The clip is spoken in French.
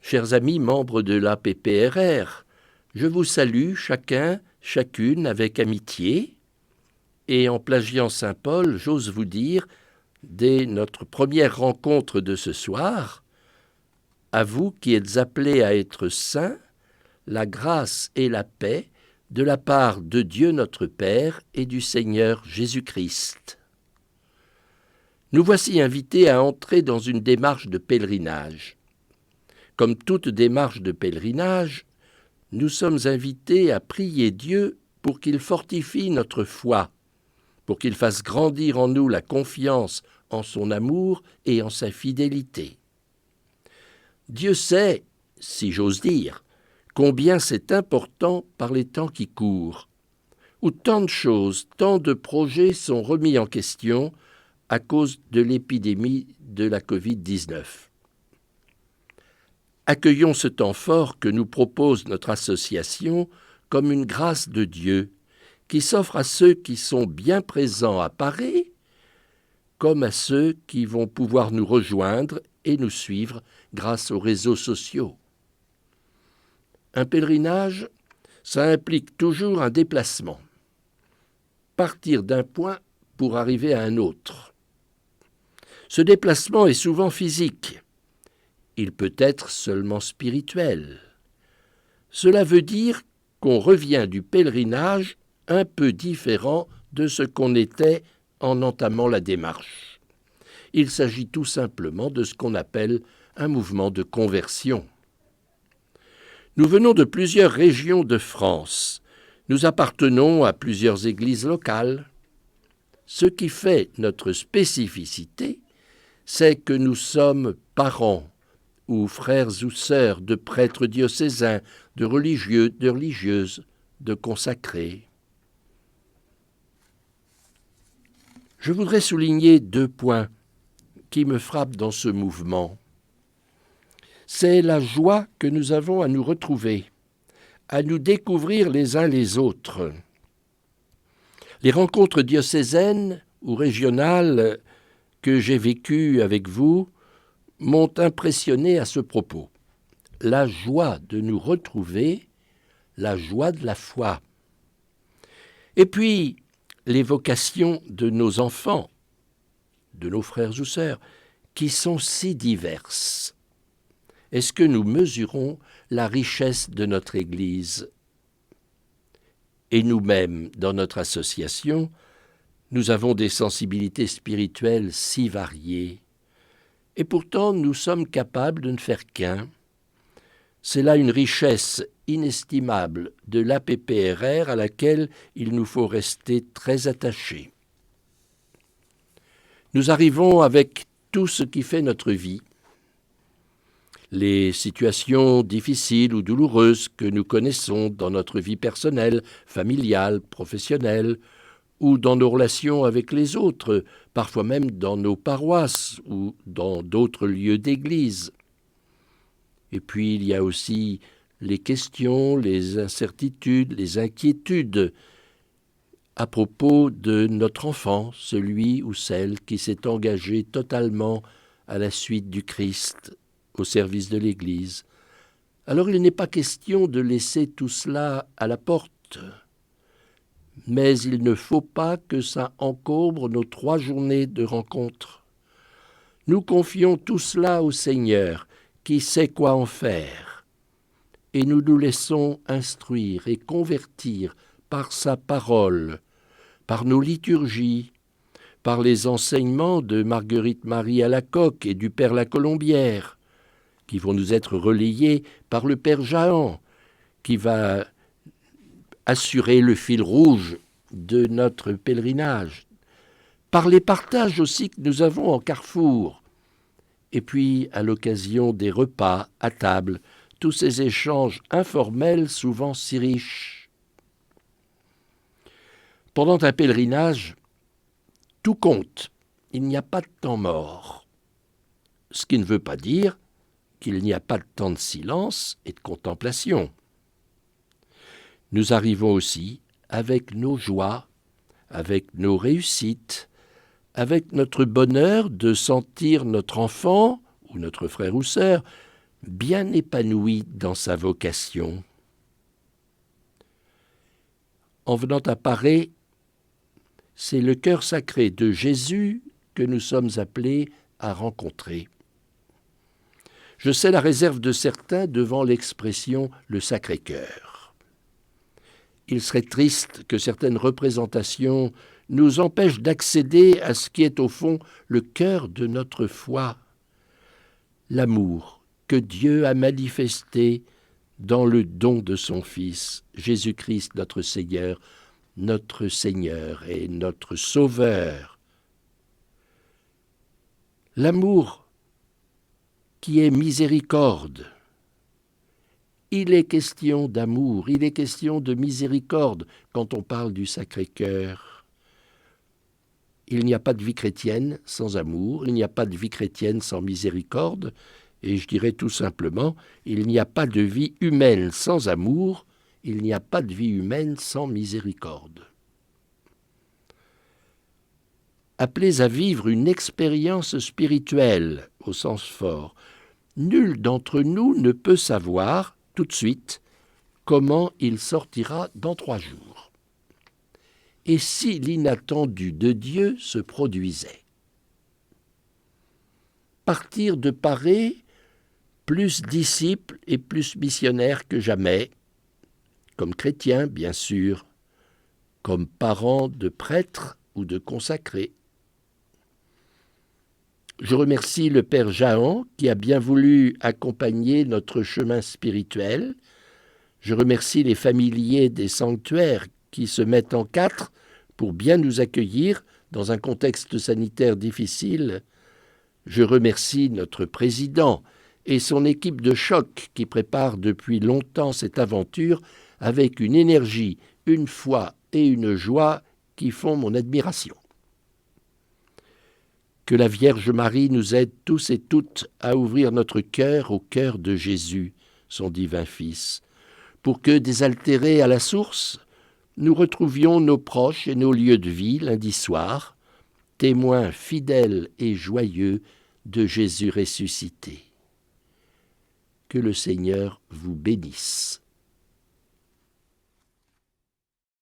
chers amis membres de l'APPRR, je vous salue chacun, chacune avec amitié, et en plagiant saint Paul, j'ose vous dire, dès notre première rencontre de ce soir, à vous qui êtes appelés à être saints, la grâce et la paix de la part de Dieu notre Père et du Seigneur Jésus-Christ. Nous voici invités à entrer dans une démarche de pèlerinage. Comme toute démarche de pèlerinage, nous sommes invités à prier Dieu pour qu'il fortifie notre foi, pour qu'il fasse grandir en nous la confiance en son amour et en sa fidélité. Dieu sait, si j'ose dire, combien c'est important par les temps qui courent, où tant de choses, tant de projets sont remis en question à cause de l'épidémie de la Covid-19. Accueillons ce temps fort que nous propose notre association comme une grâce de Dieu qui s'offre à ceux qui sont bien présents à Paris, comme à ceux qui vont pouvoir nous rejoindre et nous suivre grâce aux réseaux sociaux. Un pèlerinage, ça implique toujours un déplacement. Partir d'un point pour arriver à un autre. Ce déplacement est souvent physique. Il peut être seulement spirituel. Cela veut dire qu'on revient du pèlerinage un peu différent de ce qu'on était en entamant la démarche. Il s'agit tout simplement de ce qu'on appelle un mouvement de conversion. Nous venons de plusieurs régions de France. Nous appartenons à plusieurs églises locales. Ce qui fait notre spécificité, c'est que nous sommes parents ou frères ou sœurs de prêtres diocésains, de religieux, de religieuses, de consacrés. Je voudrais souligner 2 points qui me frappent dans ce mouvement. C'est la joie que nous avons à nous retrouver, à nous découvrir les uns les autres. Les rencontres diocésaines ou régionales que j'ai vécues avec vous m'ont impressionné à ce propos. La joie de nous retrouver, la joie de la foi. Et puis, les vocations de nos enfants, de nos frères ou sœurs, qui sont si diverses. Est-ce que nous mesurons la richesse de notre Église ? Et nous-mêmes, dans notre association, nous avons des sensibilités spirituelles si variées. Et pourtant, nous sommes capables de ne faire qu'un. C'est là une richesse inestimable de l'APPRR à laquelle il nous faut rester très attachés. Nous arrivons avec tout ce qui fait notre vie. Les situations difficiles ou douloureuses que nous connaissons dans notre vie personnelle, familiale, professionnelle, ou dans nos relations avec les autres, parfois même dans nos paroisses ou dans d'autres lieux d'église. Et puis il y a aussi les questions, les incertitudes, les inquiétudes à propos de notre enfant, celui ou celle qui s'est engagé totalement à la suite du Christ, au service de l'Église. Alors il n'est pas question de laisser tout cela à la porte, mais il ne faut pas que ça encombre nos 3 journées de rencontre. Nous confions tout cela au Seigneur, qui sait quoi en faire, et nous nous laissons instruire et convertir par sa parole, par nos liturgies, par les enseignements de Marguerite-Marie Alacoque et du Père Lacolombière, qui vont nous être relayés par le Père Jahan, qui va assurer le fil rouge de notre pèlerinage, par les partages aussi que nous avons en carrefour, et puis à l'occasion des repas à table, tous ces échanges informels souvent si riches. Pendant un pèlerinage, tout compte, il n'y a pas de temps mort, ce qui ne veut pas dire qu'il n'y a pas de temps de silence et de contemplation. Nous arrivons aussi avec nos joies, avec nos réussites, avec notre bonheur de sentir notre enfant ou notre frère ou sœur bien épanoui dans sa vocation. En venant à Paré, c'est le cœur sacré de Jésus que nous sommes appelés à rencontrer. Je sais la réserve de certains devant l'expression « le Sacré-Cœur ». Il serait triste que certaines représentations nous empêchent d'accéder à ce qui est au fond le cœur de notre foi, l'amour que Dieu a manifesté dans le don de son Fils, Jésus-Christ notre Seigneur et notre Sauveur. L'amour qui est miséricorde. Il est question d'amour, il est question de miséricorde quand on parle du Sacré-Cœur. Il n'y a pas de vie chrétienne sans amour, il n'y a pas de vie chrétienne sans miséricorde, et je dirais tout simplement, il n'y a pas de vie humaine sans amour, il n'y a pas de vie humaine sans miséricorde. Appelés à vivre une expérience spirituelle au sens fort, nul d'entre nous ne peut savoir tout de suite comment il sortira dans 3 jours. Et si l'inattendu de Dieu se produisait? Partir de Paré, plus disciple et plus missionnaire que jamais, comme chrétien bien sûr, comme parent de prêtre ou de consacré. Je remercie le Père Jahan qui a bien voulu accompagner notre chemin spirituel. Je remercie les familiers des sanctuaires qui se mettent en 4 pour bien nous accueillir dans un contexte sanitaire difficile. Je remercie notre président et son équipe de choc qui prépare depuis longtemps cette aventure avec une énergie, une foi et une joie qui font mon admiration. Que la Vierge Marie nous aide tous et toutes à ouvrir notre cœur au cœur de Jésus, son divin Fils, pour que, désaltérés à la source, nous retrouvions nos proches et nos lieux de vie lundi soir, témoins fidèles et joyeux de Jésus ressuscité. Que le Seigneur vous bénisse.